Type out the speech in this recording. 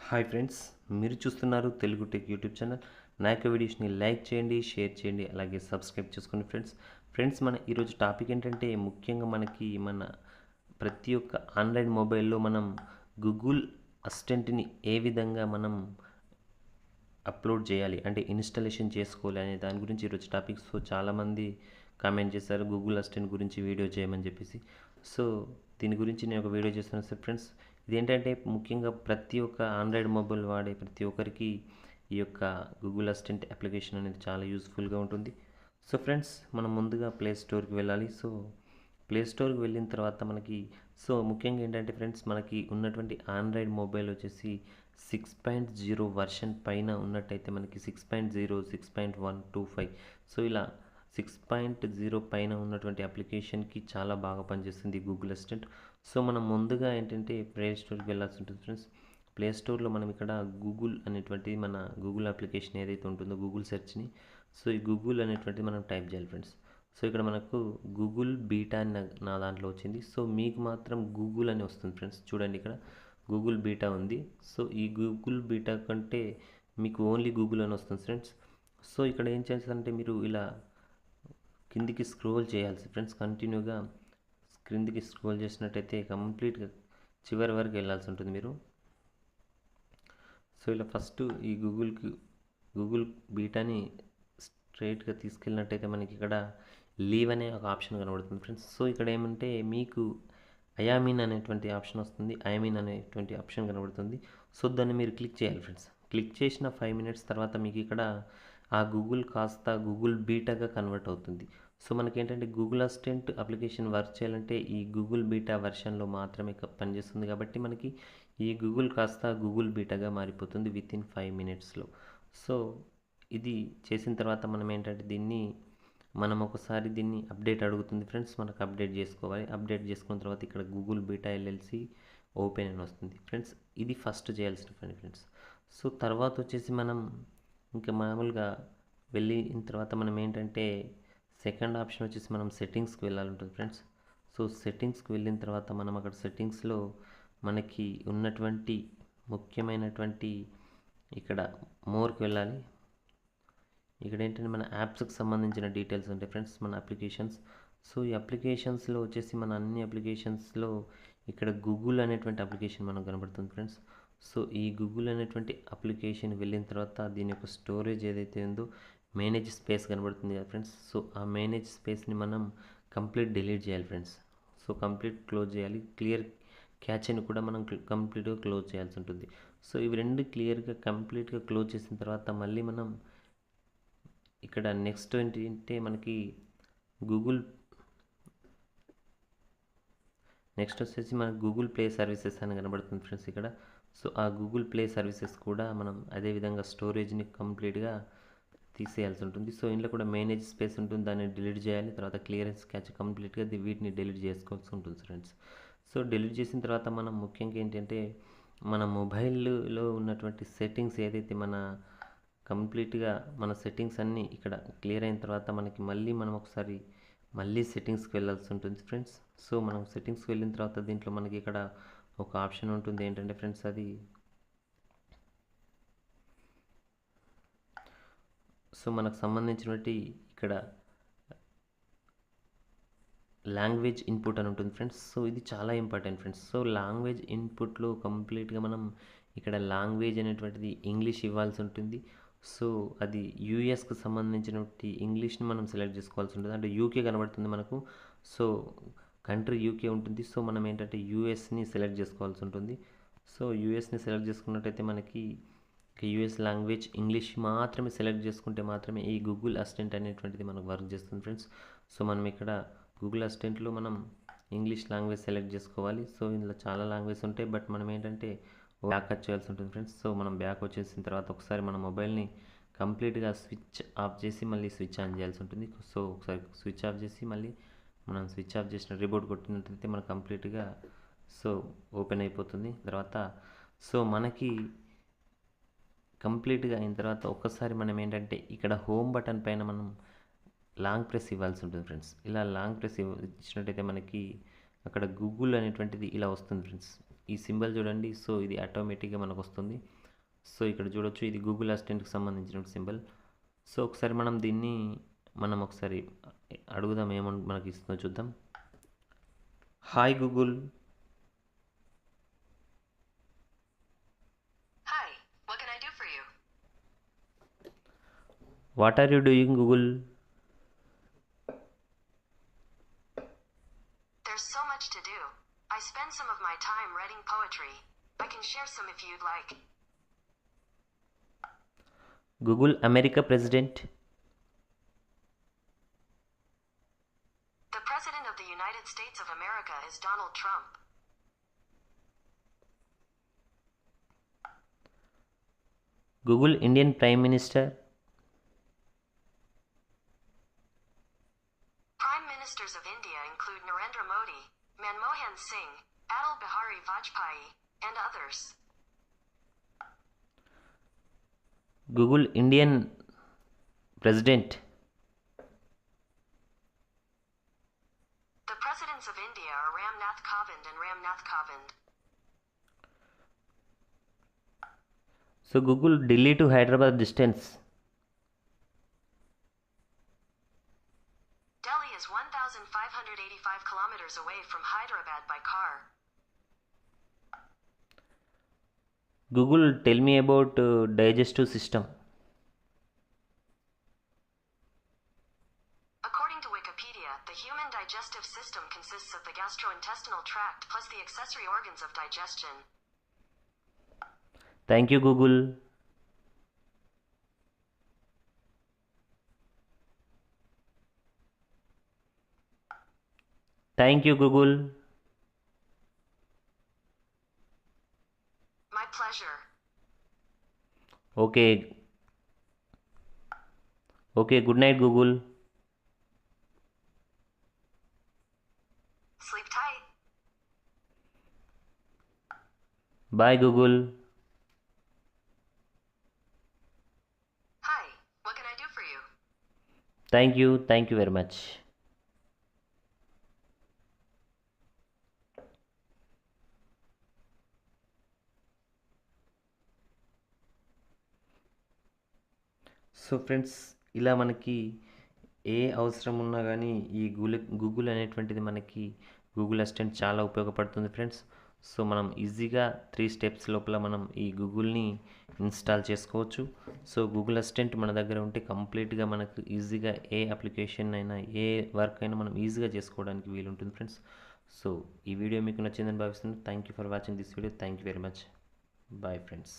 Hi friends, మీరు చూస్తున్నారు Telugu tech YouTube channel. నా యొక్క వీడియోస్ని లైక్ చేయండి, షేర్ చేయండి, అలాగే సబ్స్క్రైబ్ చేసుకోండి ఫ్రెండ్స్. మన ఈరోజు టాపిక్ ఏంటంటే ముఖ్యంగా మన ప్రతి ఒక్క ఆండ్రాయిడ్ మొబైల్లో మనం గూగుల్ అసిస్టెంట్ని ఏ విధంగా మనం అప్లోడ్ చేయాలి అంటే ఇన్స్టాలేషన్ చేసుకోవాలి అనే దాని గురించి ఈరోజు టాపిక్. సో చాలామంది కామెంట్ చేశారు గూగుల్ అసిస్టెంట్ గురించి వీడియో చేయమని చెప్పేసి. సో దీని గురించి నేను ఒక వీడియో చేస్తున్నాను సార్ ఫ్రెండ్స్. ఇదేంటంటే ముఖ్యంగా ప్రతి ఒక్క ఆండ్రాయిడ్ మొబైల్ వాడే ప్రతి ఒక్కరికి ఈ యొక్క గూగుల్ అసిస్టెంట్ అప్లికేషన్ అనేది చాలా యూస్ఫుల్గా ఉంటుంది. సో ఫ్రెండ్స్, మనం ముందుగా ప్లే స్టోర్కి వెళ్ళాలి. సో ప్లే స్టోర్కి వెళ్ళిన తర్వాత ముఖ్యంగా ఏంటంటే ఫ్రెండ్స్, మనకి ఉన్నటువంటి ఆండ్రాయిడ్ మొబైల్ వచ్చేసి 6.0 వర్షన్ పైన ఉన్నట్టయితే మనకి 6.0, 6.125 సో ఇలా 6.0 పైన ఉన్నటువంటి అప్లికేషన్కి చాలా బాగా పనిచేస్తుంది గూగుల్ అసిస్టెంట్. సో మనం ముందుగా ఏంటంటే ప్లే స్టోర్కి వెళ్ళాల్సి ఉంటుంది ఫ్రెండ్స్. ప్లే స్టోర్లో మనం ఇక్కడ గూగుల్ అనేటువంటి మన గూగుల్ అప్లికేషన్ ఏదైతే ఉంటుందో గూగుల్ సెర్చ్ని, సో ఈ గూగుల్ అనేటువంటిది మనం టైప్ చేయాలి ఫ్రెండ్స్. సో ఇక్కడ మనకు గూగుల్ బీటా అని నా దాంట్లో వచ్చింది. సో మీకు మాత్రం గూగుల్ అని వస్తుంది ఫ్రెండ్స్. చూడండి, ఇక్కడ గూగుల్ బీటా ఉంది. సో ఈ గూగుల్ బీటా కంటే మీకు ఓన్లీ గూగుల్ అని వస్తుంది ఫ్రెండ్స్. సో ఇక్కడ ఏం చేస్తారంటే మీరు ఇలా కిందికి స్క్రోల్ చేయాల్సి ఫ్రెండ్స్. కంటిన్యూగా క్రిందికి స్క్రోల్ చేసినట్టయితే కంప్లీట్గా చివరి వరకు వెళ్ళాల్సి ఉంటుంది మీరు. సో ఇలా ఫస్ట్ ఈ గూగుల్ బీటాని స్ట్రైట్గా తీసుకెళ్ళినట్టయితే మనకి ఇక్కడ లీవ్ అనే ఒక ఆప్షన్ కనబడుతుంది ఫ్రెండ్స్. సో ఇక్కడ ఏమంటే మీకు ఐఆమిన్ అనేటువంటి ఆప్షన్ వస్తుంది, ఐఆమిన్ అనేటువంటి ఆప్షన్ కనబడుతుంది. సో దాన్ని మీరు క్లిక్ చేయాలి ఫ్రెండ్స్. క్లిక్ చేసిన 5 minutes తర్వాత మీకు ఇక్కడ ఆ గూగుల్ కాస్త గూగుల్ బీటాగా కన్వర్ట్ అవుతుంది. సో మనకేంటంటే గూగుల్ అసిస్టెంట్ అప్లికేషన్ వర్క్ చేయాలంటే ఈ గూగుల్ బీటా వెర్షన్లో మాత్రమే పనిచేస్తుంది కాబట్టి మనకి ఈ గూగుల్ కాస్త గూగుల్ బీటాగా మారిపోతుంది వితిన్ 5 minutesలో. సో ఇది చేసిన తర్వాత మనం ఏంటంటే మనం ఒకసారి దీన్ని అప్డేట్ అడుగుతుంది ఫ్రెండ్స్. మనకు అప్డేట్ చేసుకోవాలి. అప్డేట్ చేసుకున్న తర్వాత ఇక్కడ గూగుల్ బీటా ఎల్ఎల్సి ఓపెన్ అని వస్తుంది ఫ్రెండ్స్. ఇది ఫస్ట్ చేయాల్సిన పని ఫ్రెండ్స్. సో తర్వాత వచ్చేసి మనం ఇంకా మామూలుగా వెళ్ళిన తర్వాత మనం ఏంటంటే సెకండ్ ఆప్షన్ వచ్చేసి మనం సెట్టింగ్స్కి వెళ్ళాలంటుంది ఫ్రెండ్స్. సో సెట్టింగ్స్కి వెళ్ళిన తర్వాత మనం అక్కడ సెట్టింగ్స్లో మనకి ఉన్నటువంటి ముఖ్యమైనటువంటి ఇక్కడ మోర్కి వెళ్ళాలి. ఇక్కడ ఏంటంటే మన యాప్స్కి సంబంధించిన డీటెయిల్స్ ఉంటాయి ఫ్రెండ్స్, మన అప్లికేషన్స్. సో ఈ అప్లికేషన్స్లో వచ్చేసి మన అన్ని అప్లికేషన్స్లో ఇక్కడ గూగుల్ అనేటువంటి అప్లికేషన్ మనకు కనబడుతుంది ఫ్రెండ్స్. సో ఈ గూగుల్ అనేటువంటి అప్లికేషన్ వెళ్ళిన తర్వాత దీని యొక్క స్టోరేజ్ ఏదైతే ఉందో మేనేజ్ స్పేస్ కనబడుతుంది కదా ఫ్రెండ్స్. సో ఆ మేనేజ్ స్పేస్ని మనం కంప్లీట్ డిలీట్ చేయాలి ఫ్రెండ్స్. సో కంప్లీట్ క్లోజ్ చేయాలి. క్లియర్ క్యాచ్ని కూడా మనం కంప్లీట్గా క్లోజ్ చేయాల్సి ఉంటుంది. సో ఇవి రెండు క్లియర్గా కంప్లీట్గా క్లోజ్ చేసిన తర్వాత మళ్ళీ మనం ఇక్కడ నెక్స్ట్ ఏంటంటే మనకి నెక్స్ట్ వచ్చేసి మనకు గూగుల్ ప్లే సర్వీసెస్ అని కనబడుతుంది ఫ్రెండ్స్ ఇక్కడ. సో ఆ గూగుల్ ప్లే సర్వీసెస్ కూడా మనం అదేవిధంగా స్టోరేజ్ని కంప్లీట్గా తీసేయాల్సి ఉంటుంది. సో ఇందులో కూడా మేనేజ్ స్పేస్ ఉంటుంది, దాన్ని డిలీట్ చేయాలి. తర్వాత క్లియరెన్స్ క్యాచ్ కంప్లీట్గా వీటిని డిలీట్ చేసుకోవాల్సి ఉంటుంది ఫ్రెండ్స్. సో డిలీట్ చేసిన తర్వాత మనం ముఖ్యంగా ఏంటంటే మన మొబైల్లో ఉన్నటువంటి సెట్టింగ్స్ ఏదైతే కంప్లీట్గా మన సెట్టింగ్స్ అన్నీ ఇక్కడ క్లియర్ అయిన తర్వాత మనం ఒకసారి మళ్ళీ సెట్టింగ్స్కి వెళ్ళాల్సి ఉంటుంది ఫ్రెండ్స్. సో మనం సెట్టింగ్స్కి వెళ్ళిన తర్వాత దీంట్లో మనకి ఇక్కడ ఒక ఆప్షన్ ఉంటుంది ఏంటంటే ఫ్రెండ్స్, అది సో మనకు సంబంధించినటువంటి ఇక్కడ లాంగ్వేజ్ ఇన్పుట్ అని ఉంటుంది ఫ్రెండ్స్. సో ఇది చాలా ఇంపార్టెంట్ ఫ్రెండ్స్. సో లాంగ్వేజ్ ఇన్పుట్లో కంప్లీట్గా మనం ఇక్కడ లాంగ్వేజ్ అనేటువంటిది ఇంగ్లీష్ ఇవ్వాల్సి ఉంటుంది. సో అది యూఎస్కి సంబంధించినటువంటి ఇంగ్లీష్ని మనం సెలెక్ట్ చేసుకోవాల్సి ఉంటుంది. అంటే యూకే కనబడుతుంది మనకు. సో కంట్రీ యూకే ఉంటుంది. సో మనం ఏంటంటే యూఎస్ని సెలెక్ట్ చేసుకోవాల్సి ఉంటుంది. సో యూఎస్ని సెలెక్ట్ చేసుకున్నట్టయితే మనకి యూఎస్ లాంగ్వేజ్ ఇంగ్లీష్ మాత్రమే సెలెక్ట్ చేసుకుంటే మాత్రమే ఈ గూగుల్ అసిస్టెంట్ అనేటువంటిది మనకు వర్క్ చేస్తుంది ఫ్రెండ్స్. సో మనం ఇక్కడ గూగుల్ అసిస్టెంట్లో మనం ఇంగ్లీష్ లాంగ్వేజ్ సెలెక్ట్ చేసుకోవాలి. సో ఇందులో చాలా లాంగ్వేజ్ ఉంటాయి, బట్ మనం ఏంటంటే బ్యాక్ వచ్చేయాల్సి ఉంటుంది ఫ్రెండ్స్. సో మనం బ్యాక్ వచ్చేసిన తర్వాత ఒకసారి మన మొబైల్ని కంప్లీట్గా స్విచ్ ఆఫ్ చేసి మళ్ళీ స్విచ్ ఆన్ చేయాల్సి ఉంటుంది. సో ఒకసారి స్విచ్ ఆఫ్ చేసి మళ్ళీ మనం స్విచ్ ఆఫ్ చేసిన రిబూట్ కొట్టినట్టయితే మనకు కంప్లీట్గా సో ఓపెన్ అయిపోతుంది. తర్వాత సో మనకి కంప్లీట్గా అయిన తర్వాత ఒక్కసారి మనం ఏంటంటే ఇక్కడ హోమ్ బటన్ పైన మనం లాంగ్ ప్రెస్ ఇవ్వాల్సి ఉంటుంది ఫ్రెండ్స్. ఇలా లాంగ్ ప్రెస్ ఇచ్చినట్టయితే మనకి అక్కడ గూగుల్ అనేటువంటిది ఇలా వస్తుంది ఫ్రెండ్స్. ఈ సింబల్ చూడండి. సో ఇది ఆటోమేటిక్గా మనకు వస్తుంది. సో ఇక్కడ చూడొచ్చు, ఇది గూగుల్ అసిస్టెంట్కి సంబంధించిన సింబల్. సో ఒకసారి మనం దీన్ని ఒకసారి అడుగుదాం, ఏమని మనకి ఇస్తుందో చూద్దాం. Hi Google. Hi, what can I do for you? What are you doing Google? There's so much to do. I spend some of my time writing poetry. I can share some if you'd like. Google America president. The President of the United States of America is Donald Trump. Google Indian prime minister. Prime Ministers of India include Narendra Modi, Manmohan Singh, Atal Bihari Vajpayee, and others. Google Indian president. The presidents of India are Ramnath Kovind and Ramnath Kovind. So Google Delhi to Hyderabad distance. Delhi is 1,585 kilometers away from Hyderabad by car. Google tell me about digestive system. According to Wikipedia, the human digestive system consists of the gastrointestinal tract plus the accessory organs of digestion. Thank you Google. Thank you Google. My pleasure. Okay. Good night Google. Sleep tight. Bye Google. Hi, what can I do for you? Thank you very much. So friends, ఇలా మనకి ఏ అవసరం ఉన్నా కానీ ఈ Google అనేటువంటిది మనకి Google assistant చాలా ఉపయోగపడుతుంది ఫ్రెండ్స్. సో మనం ఈజీగా 3 స్టెప్స్ లోపల మనం ఈ గూగుల్ని ఇన్స్టాల్ చేసుకోవచ్చు. సో గూగుల్ అసిస్టెంట్ మన దగ్గర ఉంటే కంప్లీట్గా మనకు ఈజీగా ఏ అప్లికేషన్ అయినా ఏ వర్క్ అయినా మనం ఈజీగా చేసుకోవడానికి వీలుంటుంది ఫ్రెండ్స్. సో ఈ వీడియో మీకు నచ్చిందని భావిస్తున్నాను. Thank you for watching this video. Thank you very much. Bye friends.